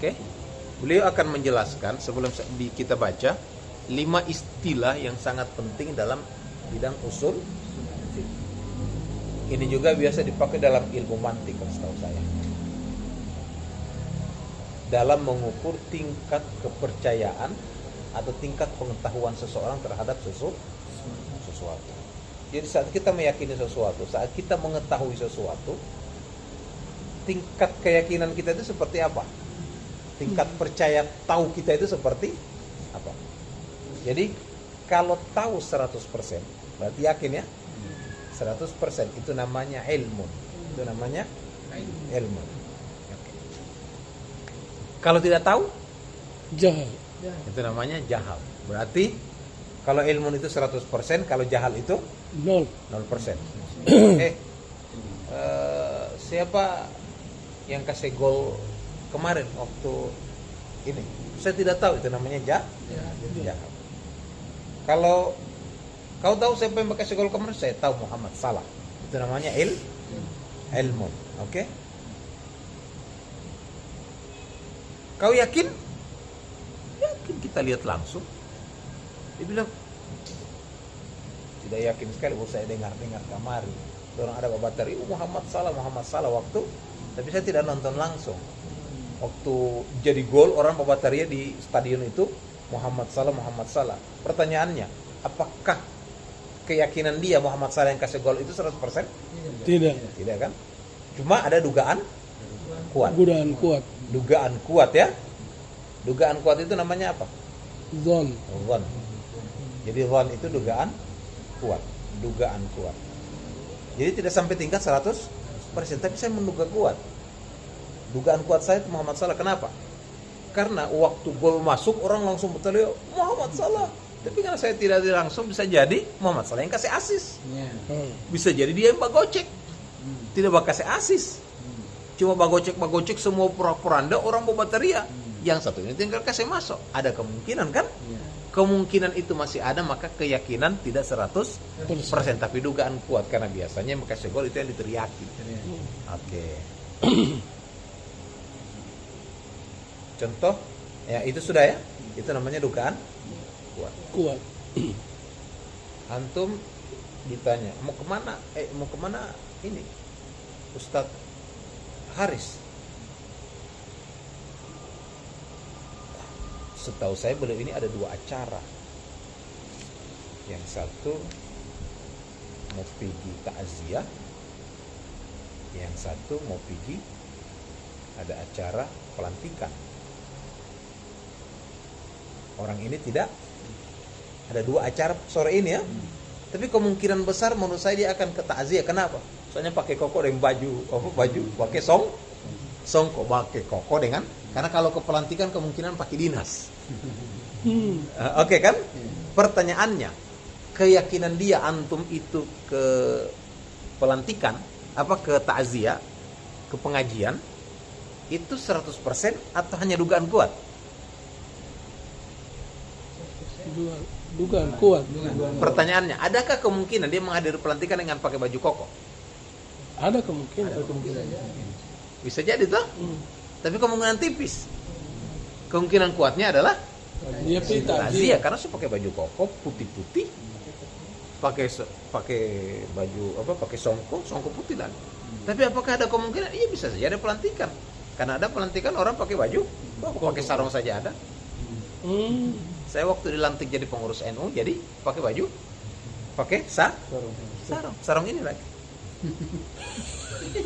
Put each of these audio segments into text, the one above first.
Oke. Beliau akan menjelaskan sebelum kita baca 5 istilah yang sangat penting dalam bidang usul fikih. Ini juga biasa dipakai dalam ilmu mantik, setahu saya. Dalam mengukur tingkat kepercayaan atau tingkat pengetahuan seseorang terhadap sesuatu. Jadi saat kita meyakini sesuatu, saat kita mengetahui sesuatu, tingkat keyakinan kita itu seperti apa? Tingkat percaya tahu kita itu seperti apa? Jadi kalau tahu 100%, berarti yakin ya? 100% itu namanya ilmu. Itu namanya ilmu. Okay. Kalau tidak tahu, Jahal. itu namanya jahal. Berarti kalau ilmu itu 100%, kalau jahal itu 0. 0%. Siapa yang kasih gol kemarin waktu ini? Saya tidak tahu, itu namanya jahal. Kalau kau tahu siapa yang kasih gol kemarin? Saya tahu, Muhammad Salah. Itu namanya ilmu. Oke? Kau yakin? Yakin, kita lihat langsung. Dia bilang, tidak yakin sekali. Saya dengar kemarin orang ada babateri Muhammad Salah waktu, tapi saya tidak nonton langsung. Waktu jadi gol orang babateria di stadion itu Muhammad Salah. Pertanyaannya, apakah keyakinan dia Muhammad Salah yang kasih gol itu 100%? Tidak kan? Cuma ada dugaan kuat. Dugaan kuat ya. Dugaan kuat itu namanya apa? Zon. Jadi zon itu dugaan kuat. Jadi tidak sampai tingkat 100%, tapi saya menduga kuat. Dugaan kuat saya itu Muhammad Salah. Kenapa? Karena waktu gol masuk orang langsung berteriak Muhammad Salah. Tapi karena saya tidak langsung, bisa jadi Muhammad Salah yang kasih asis. Bisa jadi dia yang bagocek. Tidak bakal kasih asis. Cuma bagocek semua pura-puranda orang berbateria. Yang satu ini tinggal kasih masuk. Ada kemungkinan kan? Kemungkinan itu masih ada, maka keyakinan tidak 100%, tapi dugaan kuat karena biasanya yang kasih gol itu yang diteriaki. Oke. Contoh, ya itu sudah ya. Itu namanya dugaan kuat. Antum ditanya, mau kemana ini? Ustadz Haris. Setahu saya beliau ini ada 2 acara. Yang satu mau pergi takziah, yang satu mau pergi ada acara pelantikan. Orang ini tidak ada 2 acara sore ini ya. Tapi kemungkinan besar menurut saya dia akan ke takziah. Kenapa? Soalnya pakai koko dengan baju pakai songkok pakai koko dengan, karena kalau ke pelantikan kemungkinan pakai dinas. Oke kan? Pertanyaannya, keyakinan dia antum itu ke pelantikan, ke takziah, ke pengajian itu 100% atau hanya dugaan kuat? Dugaan kuat. Pertanyaannya, adakah kemungkinan dia menghadiri pelantikan dengan pakai baju koko? Ada kemungkinan. Bisa jadi tuh. Tapi kemungkinan tipis. Kemungkinan kuatnya adalah Dia takziah, karena saya pakai baju koko putih-putih. Pakai baju pakai songkok putih lagi. Tapi apakah ada kemungkinan? Iya, bisa saja ada pelantikan. Karena ada pelantikan orang pakai baju koko, pakai sarung saja ada. Saya waktu dilantik jadi pengurus NU, jadi pakai baju sarung ini lagi.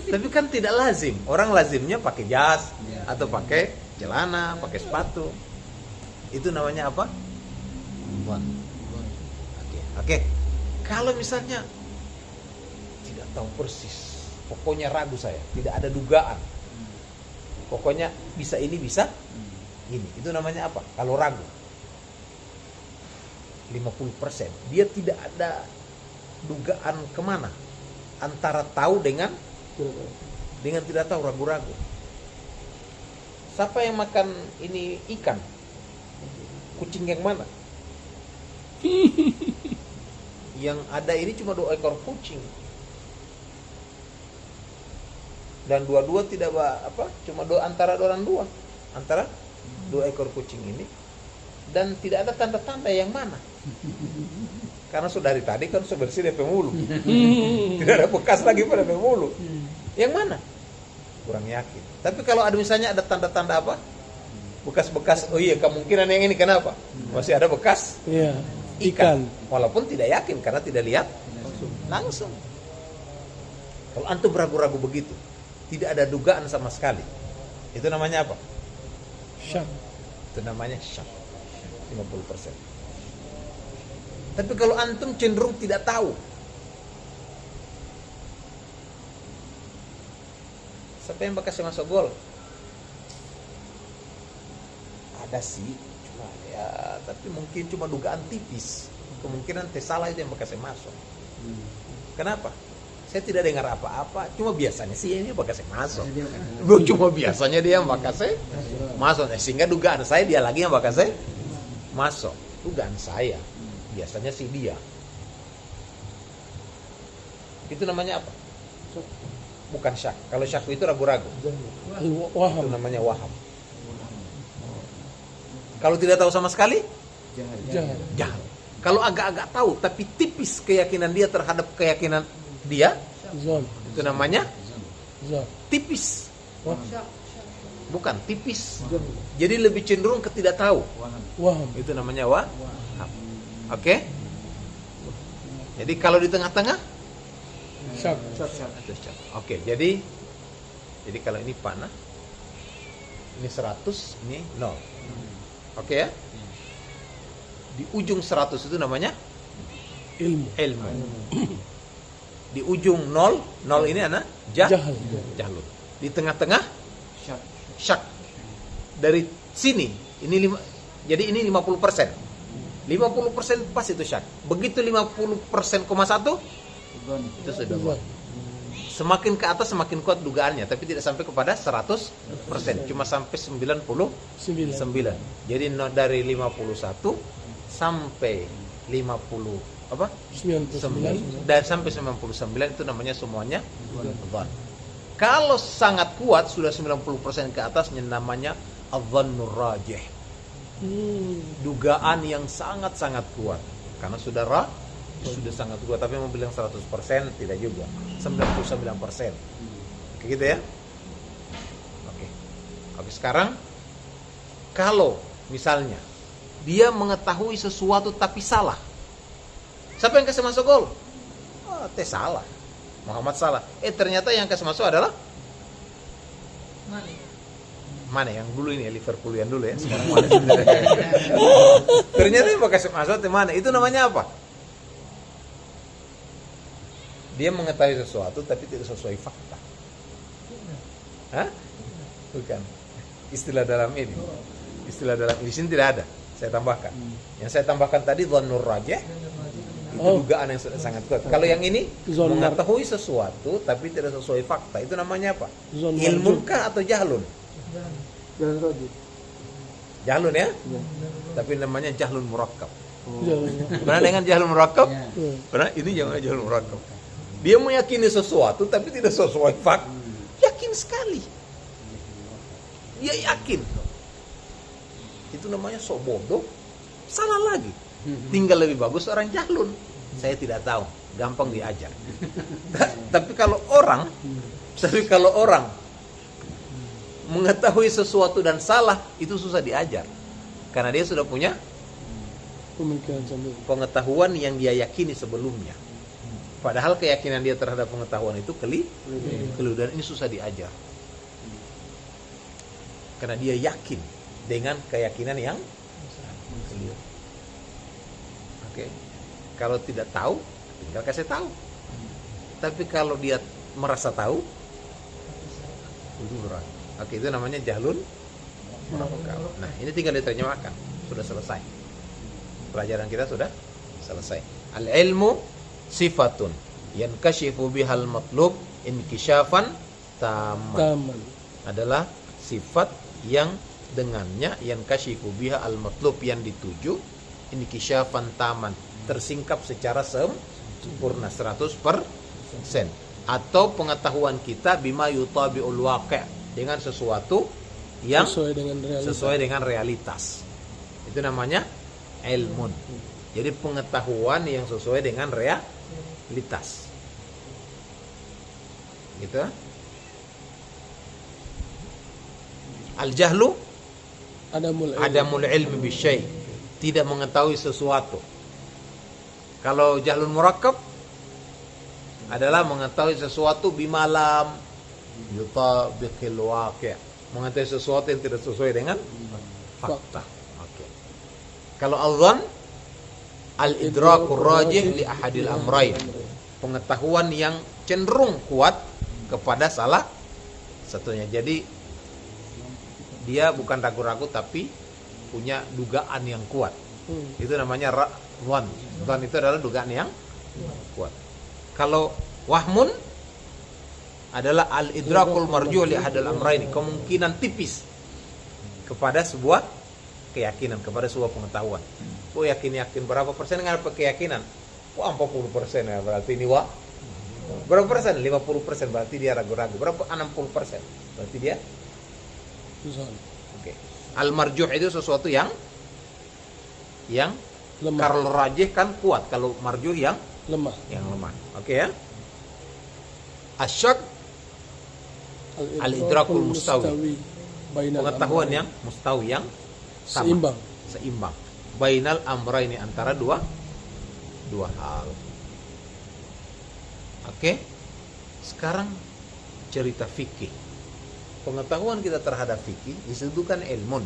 Tapi kan tidak lazim. Orang lazimnya pakai jas atau pakai celana, pakai sepatu. Itu namanya apa? Oke. Kalau misalnya tidak tahu persis, pokoknya ragu saya, tidak ada dugaan. Pokoknya bisa ini, bisa ini. Itu namanya apa? Kalau ragu 50%, dia tidak ada dugaan kemana, antara tahu dengan tidak tahu, ragu-ragu. Siapa yang makan ini ikan? Kucing yang mana? Yang ada ini cuma 2 ekor kucing. Dan dua-dua tidak cuma antara orang 2. antara dua ekor kucing ini, dan tidak ada tanda-tanda yang mana. Karena sudah dari tadi kan sudah bersih dari mulu. Tidak ada bekas lagi pada mulu. Yang mana? Kurang yakin. Tapi kalau ada misalnya ada tanda-tanda apa? Bekas-bekas, oh iya kemungkinan yang ini kenapa? Masih ada bekas Iya. ikan. Walaupun tidak yakin karena tidak lihat langsung. Kalau antum ragu-ragu begitu, tidak ada dugaan sama sekali. Itu namanya apa? Syak. Itu namanya syak. 50%. Tapi kalau antum cenderung tidak tahu, siapa yang bakal masuk gol? Ada sih, cuma ya, tapi mungkin cuma dugaan tipis. Kemungkinan salah itu yang bakal masuk. Kenapa? Saya tidak dengar apa-apa, cuma biasanya sih ini bakal masuk. Cuma biasanya dia yang bakal masuk. Sehingga dugaan saya dia lagi yang bakal masuk. Dugaan saya, biasanya sih dia. Itu namanya apa? Bukan syak. Kalau syak itu ragu-ragu. Itu Waham. namanya waham. Kalau tidak tahu sama sekali, Jahal. jahal. Kalau agak-agak tahu tapi tipis keyakinan dia terhadap keyakinan dia, Zon. itu namanya Zon. tipis. Waham. Bukan tipis. Jadi lebih cenderung ke tidak tahu. Waham. Itu namanya waham. Oke? Jadi kalau di tengah-tengah, Syak. itu syak. Oke, jadi kalau ini panah, ini 100, ini 0. Oke ya? Di ujung 100 itu namanya Ilmu. ilmu. Di ujung 0 ini anak Jahal. jahlun. Di tengah-tengah syak. Dari sini ini jadi ini 50%. 50% pas itu syak. Begitu 50%,1 itu sudah Zon. semakin ke atas semakin kuat dugaannya, tapi tidak sampai kepada 100%, cuma sampai 99. Jadi dari 51 sampai 50 apa? 99. Dan sampai 99 itu namanya semuanya dzan. Kalau sangat kuat sudah 90% ke atasnya namanya adzannur rajih. Dugaan yang sangat-sangat kuat. Karena sudah sangat kuat, tapi mau bilang 100% tidak juga. 99%. Oke gitu ya? Oke, sekarang kalau misalnya dia mengetahui sesuatu tapi salah. Siapa yang kasih masuk gol? Oh, salah. Muhammad salah. Ternyata yang kasih masuk adalah Mane yang dulu ini ya, Liverpool yang dulu ya. Sekarang Mane. Ternyata yang kasih masuk Mane. Itu namanya apa? Dia mengetahui sesuatu tapi tidak sesuai fakta. Hah? Bukan. Istilah dalam ini. Istilah dalam di sini tidak ada. Saya tambahkan. Yang saya tambahkan tadi dhannur rajih. Itu dugaan yang sudah sangat kuat. Kalau yang ini mengetahui sesuatu tapi tidak sesuai fakta, itu namanya apa? Ilmun kah atau jahlun? Jahlun ya? Tapi namanya jahlun murakkab. Pernah dengan jahlun murakkab? Pernah? Ini jangan jahlun murakkab. Dia meyakini sesuatu tapi tidak sesuai fakta. Yakin sekali. Dia yakin. Itu namanya sok bodoh. Salah lagi. Tinggal lebih bagus orang jahlun. Saya tidak tahu, gampang diajar. Tapi kalau orang mengetahui sesuatu dan salah, itu susah diajar. Karena dia sudah punya pengetahuan yang dia yakini sebelumnya. Padahal keyakinan dia terhadap pengetahuan itu keliru, dan ini susah diajar. Karena dia yakin dengan keyakinan yang keliru. Oke. Kalau tidak tahu, tinggal kasih tahu. Tapi kalau dia merasa tahu, itu berat. Oke, itu namanya jahlun murakkab. Nah, ini tinggal diterjemahkan. Sudah selesai. Pelajaran kita sudah selesai. Al-ilmu sifatun yankashifu bihal matlub inkishafan taman. Adalah sifat yang dengannya yankashifu biha al-matlub yang dituju inkishafan taman, tersingkap secara sempurna 100%. Atau pengetahuan kita bima yutabi'ul waqi', dengan sesuatu yang sesuai dengan realitas. realitas. Itu namanya ilmun. Jadi pengetahuan yang sesuai dengan realitas. Gitu. Al-jahlu adamul ilmi bisyai, tidak mengetahui sesuatu. Kalau jahlul murakkab adalah mengetahui sesuatu bimalam yutabiqil waqi', mengetahui sesuatu yang tidak sesuai dengan fakta. Oke. Kalau al-dhann al-idrakur rajih li ahadil amrayn, pengetahuan yang cenderung kuat kepada salah satunya. Jadi dia bukan ragu-ragu tapi punya dugaan yang kuat. Itu namanya dhann. Dhann itu adalah dugaan yang kuat. Kalau wahmun adalah al-idrakul marjuh li ahadil amrayn, kemungkinan tipis kepada sebuah keyakinan, kepada sebuah pengetahuan. Oh, yakin berapa persen dengan apa keyakinan? Wah, 40% ya, berarti ini wah. Berapa persen? 50% berarti dia ragu-ragu. Berapa? 60%. Berarti dia oke. Al-marjuh itu sesuatu yang lemah. Kalau rajih kan kuat, kalau marjuh yang lemah. Oke ya. Asyak al-idrakul mustawi, pengetahuan yang mustawi, yang sama, seimbang. Bainal amraini, antara dua hal. Oke. Sekarang cerita fikih. Pengetahuan kita terhadap fikih disebutkan ilmun.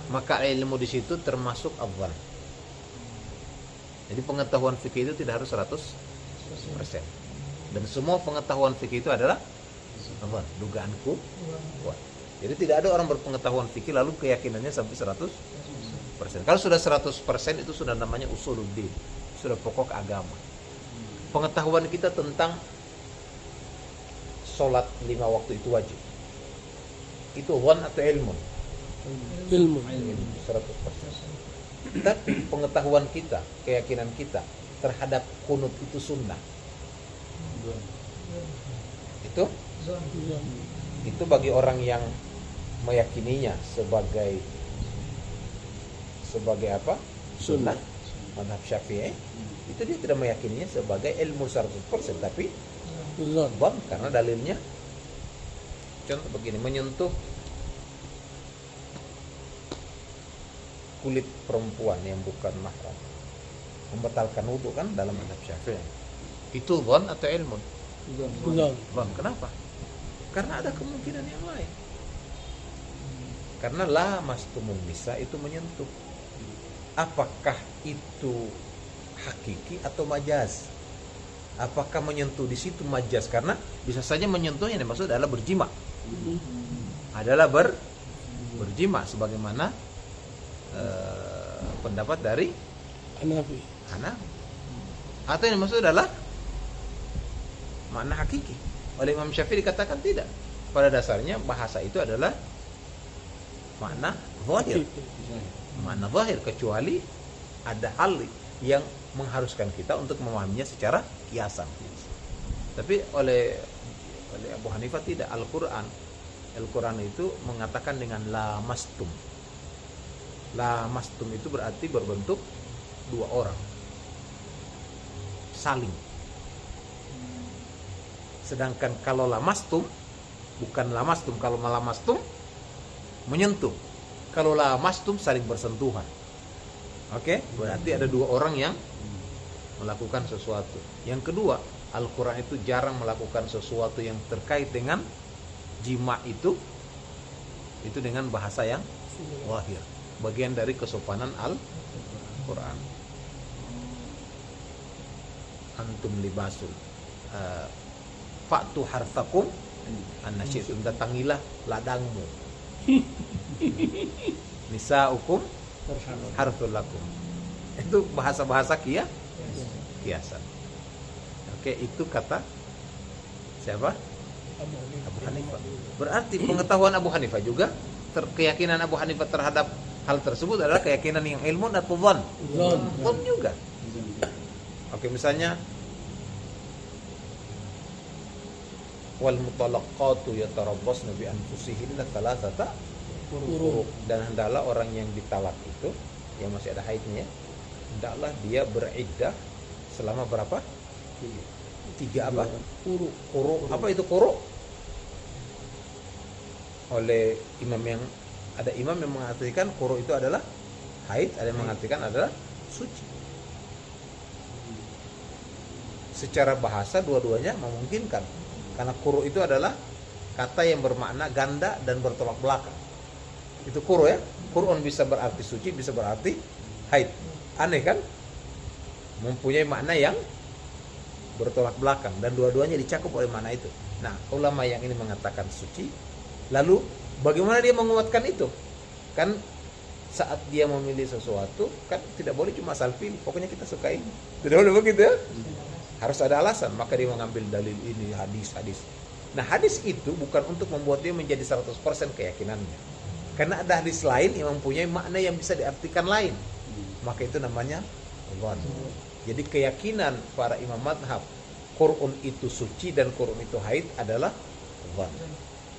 Maka ilmu di situ termasuk adhan. Jadi pengetahuan fikih itu tidak harus 100%. Dan semua pengetahuan fikih itu adalah adhan, dugaanku kuat. Jadi tidak ada orang berpengetahuan fikih lalu keyakinannya sampai 100%. Kalau sudah 100% itu sudah namanya usuluddin, sudah pokok agama. Pengetahuan kita tentang sholat 5 waktu itu wajib, itu dhann atau ilmu? Ilmu 100%. Tapi pengetahuan kita, keyakinan kita terhadap kunut itu sunnah, itu bagi orang yang meyakininya sebagai apa? Sunnah, mazhab Syafi'i, itu dia tidak meyakininya sebagai ilmu 100%, tapi dhann, karena dalilnya contoh begini, menyentuh kulit perempuan yang bukan mahram membatalkan wudu kan dalam mazhab Syafi'i. Itu dhann atau ilmu? Dhann. Kenapa? Karena ada kemungkinan yang lain. Karena la mastumun nisa itu menyentuh. Apakah itu hakiki atau majaz? Apakah menyentuh di situ majaz? Karena bisa saja menyentuh yang dimaksud adalah berjima. Adalah berjima sebagaimana pendapat dari Hanafi. Atau yang dimaksud adalah makna hakiki. Oleh Imam Syafi'i dikatakan tidak. Pada dasarnya bahasa itu adalah makna zahir. Makna zahir, kecuali ada hal yang mengharuskan kita untuk memahaminya secara kiasan. Tapi oleh Abu Hanifah tidak. Al-Quran itu mengatakan dengan la mastum. La mastum itu berarti berbentuk dua orang saling. Sedangkan kalau la mastum, bukan la mastum. Kalau la mastum menyentuh. Kalau la mastum saling bersentuhan. Oke? Berarti ada dua orang yang melakukan sesuatu. Yang kedua, Al-Quran itu jarang melakukan sesuatu yang terkait dengan jima itu dengan bahasa yang zahir. Bagian dari kesopanan Al-Quran. Antum libasul fa'tu harthakum annasyitum, datangilah ladangmu. Nisa'ukum harthul lakum. Itu bahasa-bahasa kiasan. Oke, itu kata siapa? Abu Hanifah. Berarti pengetahuan Abu Hanifah juga, keyakinan Abu Hanifah terhadap hal tersebut adalah keyakinan yang ilmu atau dhann. Dhann juga. Oke, misalnya wal mutalaqqatu yatarabbasna bi anfusihinna thalathata quru. Dan hendaklah orang yang ditalak itu yang masih ada haidnya, hendaklah dia beriddah selama berapa? 3 apa? Quru. Apa itu quru? Oleh ada imam yang mengartikan quru itu adalah haid, ada yang mengartikan adalah suci. Secara bahasa dua-duanya memungkinkan, karena quru itu adalah kata yang bermakna ganda dan bertolak belakang. Itu quru ya. Qur'an bisa berarti suci, bisa berarti haid. Aneh kan? Mempunyai makna yang bertolak belakang dan dua-duanya dicakup oleh makna itu. Nah, ulama yang ini mengatakan suci. Lalu bagaimana dia menguatkan itu? Kan saat dia memilih sesuatu kan tidak boleh cuma asal pilih. Pokoknya kita sukai. Tidak boleh begitu ya? Harus ada alasan. Maka dia mengambil dalil ini, hadis. Nah, hadis itu bukan untuk membuat dia menjadi 100% keyakinannya. Karena ada hadis lain yang mempunyai makna yang bisa diartikan lain. Maka itu namanya dhann. Jadi keyakinan para imam madhab Qur'an itu suci dan Qur'an itu haid adalah dhann.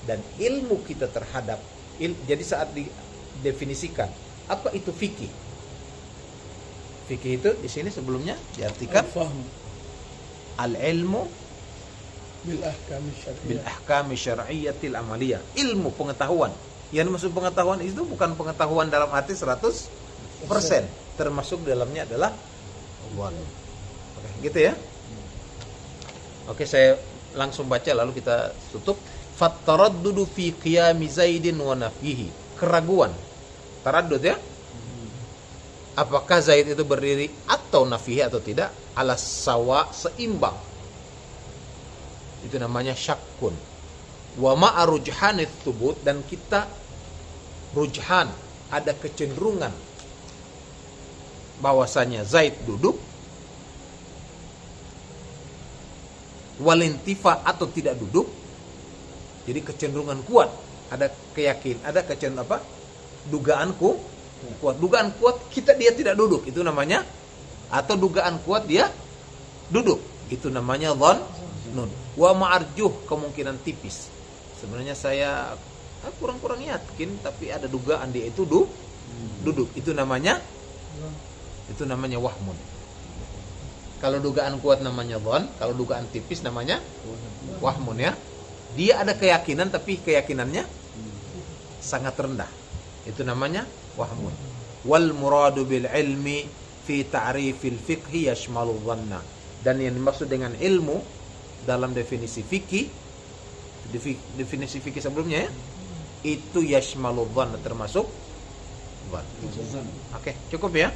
Dan ilmu kita terhadap jadi saat didefinisikan apa itu fikih. Fikih itu di sini sebelumnya diartikan al-ilmu bil ahkam syar'iyyatil amaliyah. Ilmu pengetahuan. Yang maksud pengetahuan itu bukan pengetahuan dalam arti 100%. Termasuk dalamnya adalah dhann. Oke, gitu ya. Oke, saya langsung baca lalu kita tutup. Fattaraddudu fi qiyami Zaidin wa nafihi. Keraguan. Taraddud ya. Apakah Zaid itu berdiri atau nafihi atau tidak? Ala sawa, seimbang. Itu namanya syakkun. Wa ma'a rujhanit thubut, dan kita rujhan, ada kecenderungan bahwasanya Zaid duduk, walintifa atau tidak duduk. Jadi kecenderungan kuat, ada kecenderungan dugaanku kuat. Dugaan kuat dia tidak duduk, itu namanya, atau dugaan kuat dia duduk, itu namanya dhannun. Wa ma'arjuh, kemungkinan tipis. Sebenarnya saya kurang-kurang yakin, tapi ada dugaan dia itu duduk. Itu namanya wahmun. Kalau dugaan kuat namanya dhann, kalau dugaan tipis namanya wahmun ya. Dia ada keyakinan tapi keyakinannya sangat rendah. Itu namanya wahmun. Wal muradu bil ilmi fi ta'rifil fiqhi yashmalu dhanna. Dan yang dimaksud dengan ilmu dalam definisi fikih sebelumnya ya, itu yashmalu dhanna, termasuk dhann. Oke, cukup ya.